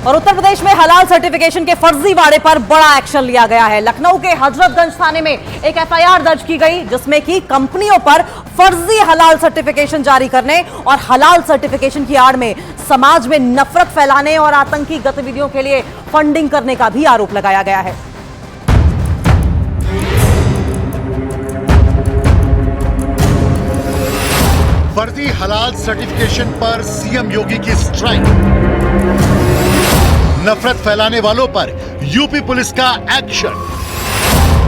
और उत्तर प्रदेश में हलाल सर्टिफिकेशन के फर्जीवाड़े पर बड़ा एक्शन लिया गया है। लखनऊ के हजरतगंज थाने में एक एफआईआर दर्ज की गई, जिसमें कि कंपनियों पर फर्जी हलाल सर्टिफिकेशन जारी करने और हलाल सर्टिफिकेशन की आड़ में समाज में नफरत फैलाने और आतंकी गतिविधियों के लिए फंडिंग करने का भी आरोप लगाया गया है। फर्जी हलाल सर्टिफिकेशन पर सीएम योगी की स्ट्राइक। नफरत फैलाने वालों पर यूपी पुलिस का एक्शन।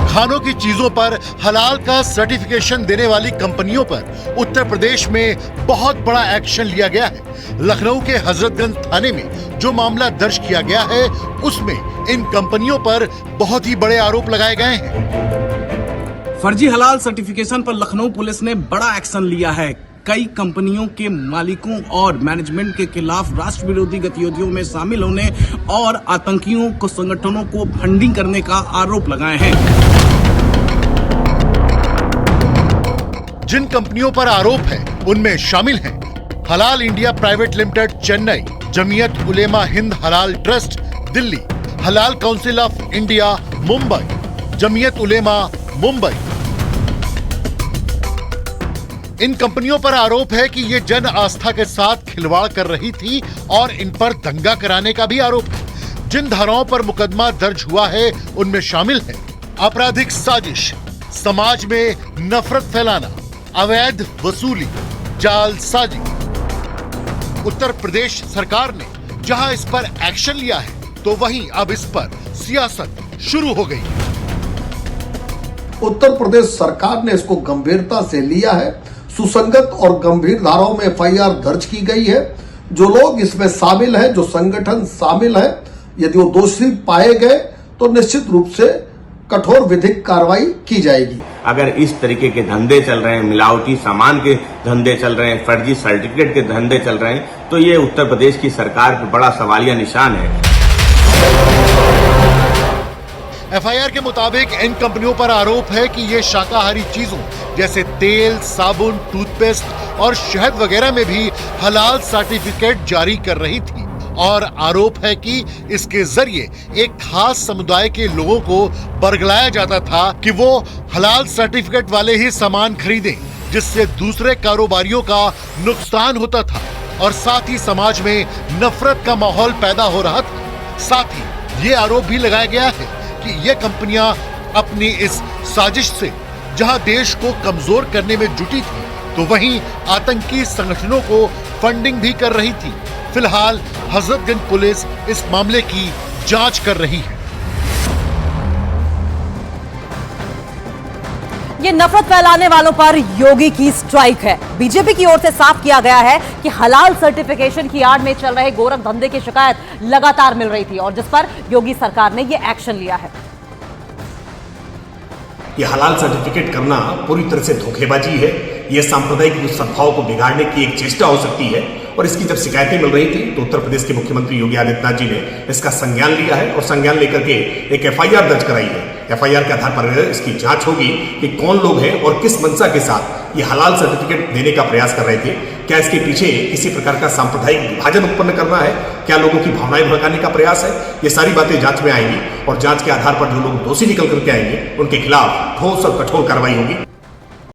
खानों की चीजों पर हलाल का सर्टिफिकेशन देने वाली कंपनियों पर उत्तर प्रदेश में बहुत बड़ा एक्शन लिया गया है। लखनऊ के हजरतगंज थाने में जो मामला दर्ज किया गया है, उसमें इन कंपनियों पर बहुत ही बड़े आरोप लगाए गए हैं। फर्जी हलाल सर्टिफिकेशन पर लखनऊ पुलिस ने बड़ा एक्शन लिया है। कई कंपनियों के मालिकों और मैनेजमेंट के खिलाफ राष्ट्र विरोधी गतिविधियों में शामिल होने और आतंकियों को संगठनों को फंडिंग करने का आरोप लगाए हैं। जिन कंपनियों पर आरोप है उनमें शामिल हैं Halal India private limited Chennai, Jamiat Ulema Hind Halal trust Delhi, Halal council of India Mumbai, Jamiat Ulema Mumbai. इन कंपनियों पर आरोप है कि ये जन आस्था के साथ खिलवाड़ कर रही थी और इन पर दंगा कराने का भी आरोप है। जिन धाराओं पर मुकदमा दर्ज हुआ है उनमें शामिल है आपराधिक साजिश, समाज में नफरत फैलाना, अवैध वसूली, जालसाजी। उत्तर प्रदेश सरकार ने जहां इस पर एक्शन लिया है, तो वहीं अब इस पर सियासत शुरू हो गई है। उत्तर प्रदेश सरकार ने इसको गंभीरता से लिया है। सुसंगत और गंभीर धाराओं में एफआईआर दर्ज की गई है। जो लोग इसमें शामिल हैं, जो संगठन शामिल है, यदि वो दोषी पाए गए तो निश्चित रूप से कठोर विधिक कार्रवाई की जाएगी। अगर इस तरीके के धंधे चल रहे हैं, मिलावटी सामान के धंधे चल रहे हैं, फर्जी सर्टिफिकेट के धंधे चल रहे हैं, तो ये उत्तर प्रदेश की सरकार पर बड़ा सवालिया निशान है। एफआईआर के मुताबिक इन कंपनियों पर आरोप है कि ये शाकाहारी चीजों जैसे तेल, साबुन, टूथपेस्ट और शहद वगैरह में भी हलाल सर्टिफिकेट जारी कर रही थी और आरोप है कि इसके जरिए एक खास समुदाय के लोगों को बरगलाया जाता था कि वो हलाल सर्टिफिकेट वाले ही सामान खरीदें, जिससे दूसरे कारोबारियों का नुकसान होता था और साथ ही समाज में नफरत का माहौल पैदा हो रहा था। साथ ही ये आरोप भी लगाया गया है कि ये कंपनियां अपनी इस साजिश से जहां देश को कमजोर करने में जुटी थी, तो वहीं आतंकी संगठनों को फंडिंग भी कर रही थी। फिलहाल हजरतगंज पुलिस इस मामले की जांच कर रही है। ये नफरत फैलाने वालों पर योगी की स्ट्राइक है। बीजेपी की ओर से साफ किया गया है कि हलाल सर्टिफिकेशन की आड़ में चल रहे गोरख धंधे की शिकायत लगातार मिल रही थी और जिस पर योगी सरकार ने ये एक्शन लिया है। ये हलाल सर्टिफिकेट करना पूरी तरह से धोखेबाजी है। ये सांप्रदायिक सद्भाव को बिगाड़ने की एक चेष्टा हो सकती है और इसकी जब शिकायतें मिल रही थी तो उत्तर प्रदेश के मुख्यमंत्री योगी आदित्यनाथ जी ने इसका संज्ञान लिया है और संज्ञान लेकर के एक एफआईआर दर्ज कराई है। एफआईआर के आधार पर इसकी जांच होगी कि कौन लोग हैं और किस मंशा के साथ ये हलाल सर्टिफिकेट देने का प्रयास कर रहे थे। क्या इसके पीछे किसी प्रकार का सांप्रदायिक विभाजन उत्पन्न करना है, क्या लोगों की भावनाएं भड़काने का प्रयास है, ये सारी बातें जांच में आएंगी और जांच के आधार पर जो लोग दोषी निकल करके आएंगे उनके खिलाफ ठोस और कठोर कार्रवाई होगी।